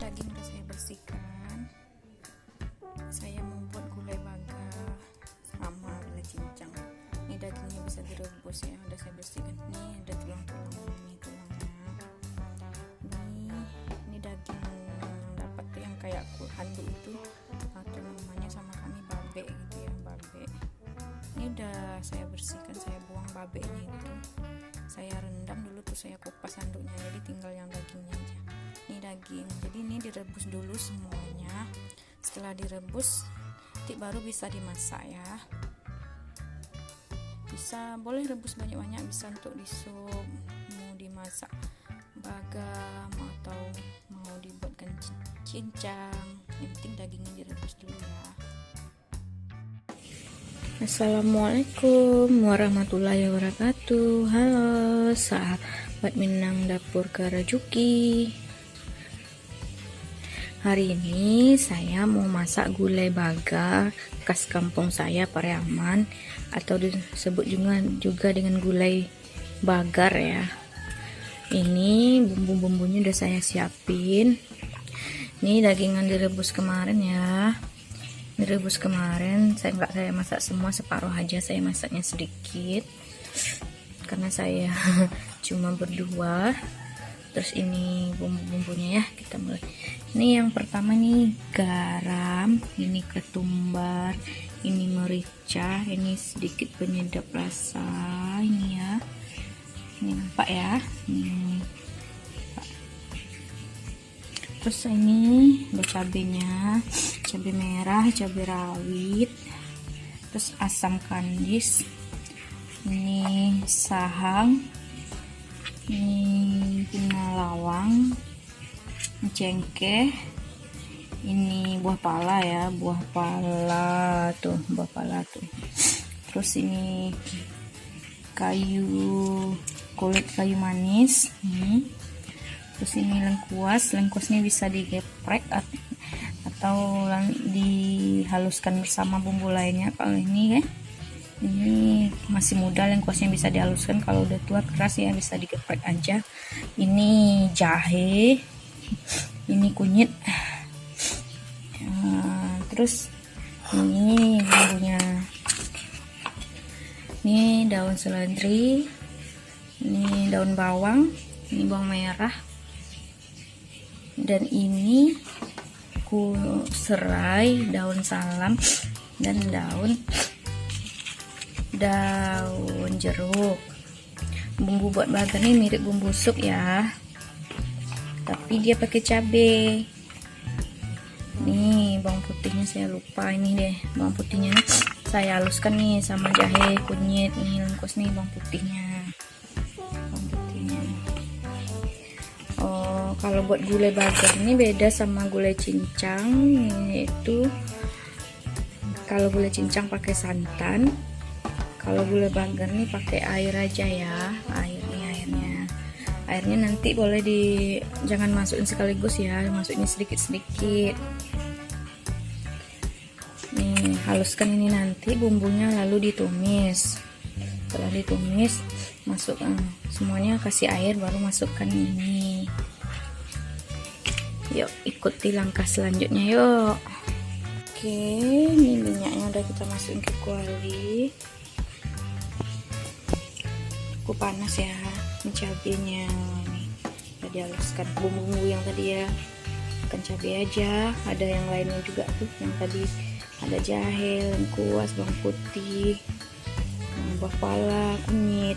daging udah saya bersihkan. Saya membuat gulai baga sama gulai cincang. Ini dagingnya bisa direbus ya, udah saya bersihkan. Ini ada tulang-tulang, ini tulangnya. Ini daging dapat tuh yang kayak handuk itu, atau namanya sama kami babe gitu ya, babe. Ini udah saya bersihkan, saya buang babenya itu. Saya rendam dulu tuh, saya kupas handuknya, jadi tinggal yang dagingnya aja. Ini daging, jadi ini direbus dulu semuanya. Setelah direbus baru bisa dimasak ya. Bisa, boleh rebus banyak-banyak, bisa untuk di sup, mau dimasak bagam atau mau dibuatkan cincang. Yang penting dagingnya direbus dulu ya. Assalamualaikum warahmatullahi wabarakatuh. Halo sahabat Minang Dapur Karajuki. Hari ini saya mau masak gulai baga khas kampung saya, Pariaman, atau disebut juga dengan gulai bagar ya. Ini bumbu-bumbunya udah saya siapin. Ini dagingan direbus kemarin ya. Direbus kemarin, saya masak semua, separuh aja saya masaknya sedikit karena saya cuma berdua. Terus ini bumbu-bumbunya ya, kita mulai. Ini yang pertama nih garam, ini ketumbar, ini merica, ini sedikit penyedap rasa, ini ya. Ini nampak ya, ini. Terus ini ada cabenya, cabai merah, cabai rawit, terus asam kandis, ini sahang, ini lawang, cengkeh, ini buah pala ya, buah pala tuh. Terus ini kulit kayu manis. Terus ini lengkuasnya bisa digeprek atau dihaluskan bersama bumbu lainnya. Kalau ini ya, ini masih muda, lengkuasnya bisa dihaluskan. Kalau udah tua keras ya bisa digeprek aja. Ini jahe, ini kunyit, terus ini bumbunya, ini daun seledri, ini daun bawang, ini bawang merah, dan ini serai, daun salam, dan daun jeruk. Bumbu buat baga ini mirip bumbu sup ya, tapi dia pakai cabai. Nih bawang putihnya saya lupa, ini deh bawang putihnya saya haluskan nih sama jahe, kunyit, nih lengkuas nih bawang putihnya. Oh, kalau buat gulai bagar ini beda sama gulai cincang, yaitu kalau gulai cincang pakai santan, kalau gulai bagar nih pakai air aja ya. Airnya nanti boleh jangan masukin sekaligus ya, masukin sedikit-sedikit. Nih haluskan ini nanti bumbunya, lalu ditumis. Setelah ditumis, masukkan semuanya, kasih air, baru masukkan ini. Yuk ikuti langkah selanjutnya yuk. Oke, ini minyaknya udah kita masukin ke kuali. Cukup panas ya. Ini cabenya nih udah dihaluskan, bumbu yang tadi ya, bukan cabai aja, ada yang lainnya juga tuh, yang tadi ada jahe, lengkuas, bawang putih, buah pala, kunyit.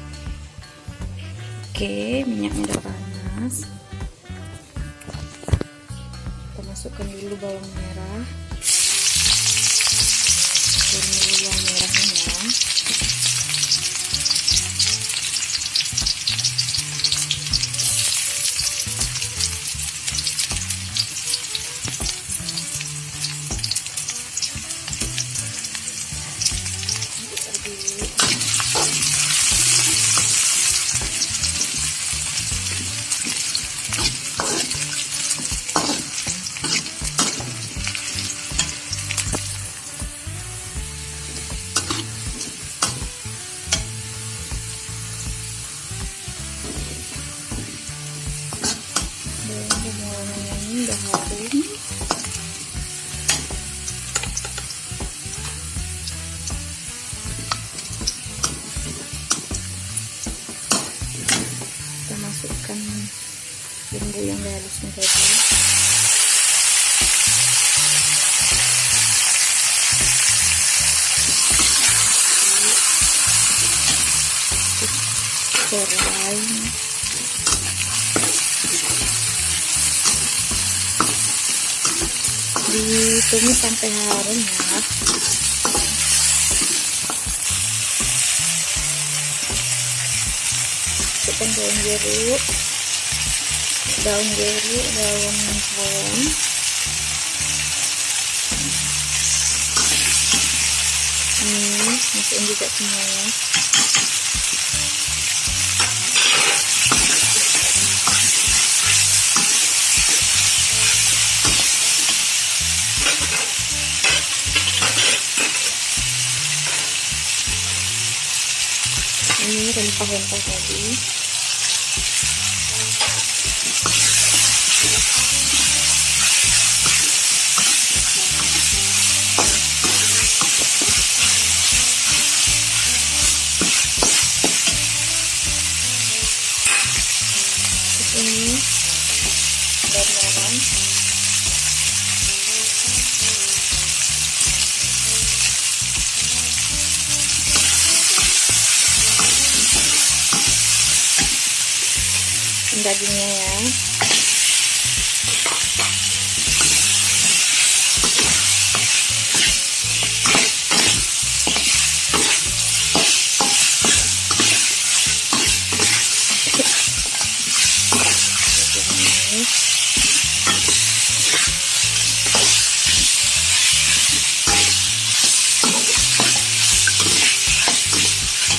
Oke, minyaknya udah panas, kita masukkan dulu bawang merah, bawang merahnya ya. udah harum. Kita masukkan bumbu yang dihaluskan tadi. Serai, ditumis sampai harum ya. Masukkan daun jeruk, daun bawang, masukin juga semuanya. Ini rempah-rempah tadi. Ini garam. Dagingnya ya.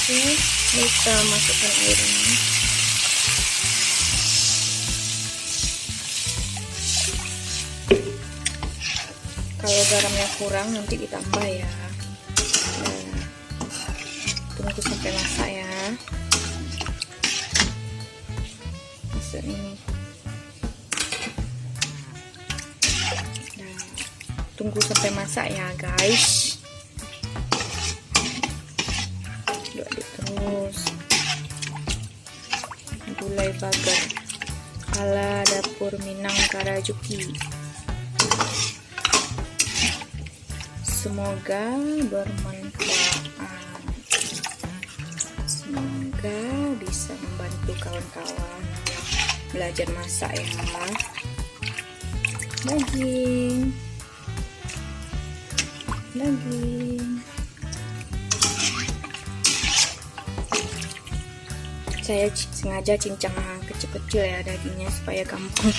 Oke, kita masukkan airnya. Kalau garamnya kurang nanti ditambah ya. Nah, tunggu sampai masak ya. Masuk ini. Nah, tunggu sampai masak ya guys. Aduk terus. Gulai bagar ala dapur Minang Karajuki. Semoga bermanfaat. Semoga bisa membantu kawan-kawan belajar masak ya. Daging. Saya sengaja cincang kecil-kecil ya dagingnya supaya gampang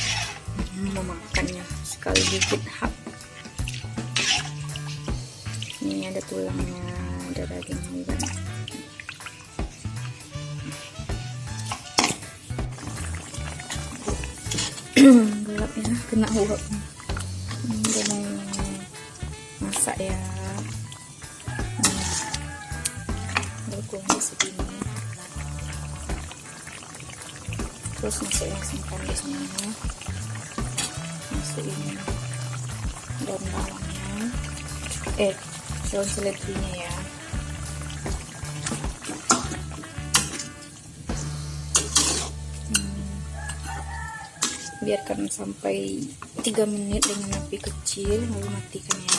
memakannya, sekali gigit hap. Ini ada tulangnya, ada dagingnya juga. Gelap ya, kena uap. Ini udah mau masak ya. Berkuahnya segini. Terus masukin asam panisnya, masukin daun bawangnya, daun seledrinya ya. Biarkan sampai 3 menit dengan api kecil, lalu matikan ya.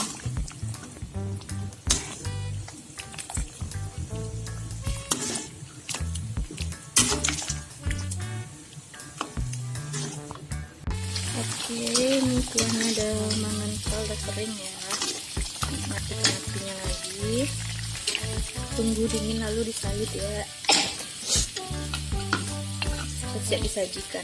Oke, ini kuahnya udah mengental, udah kering ya. Matikan apinya lagi, tunggu dingin lalu disalut ya. Siap disajikan.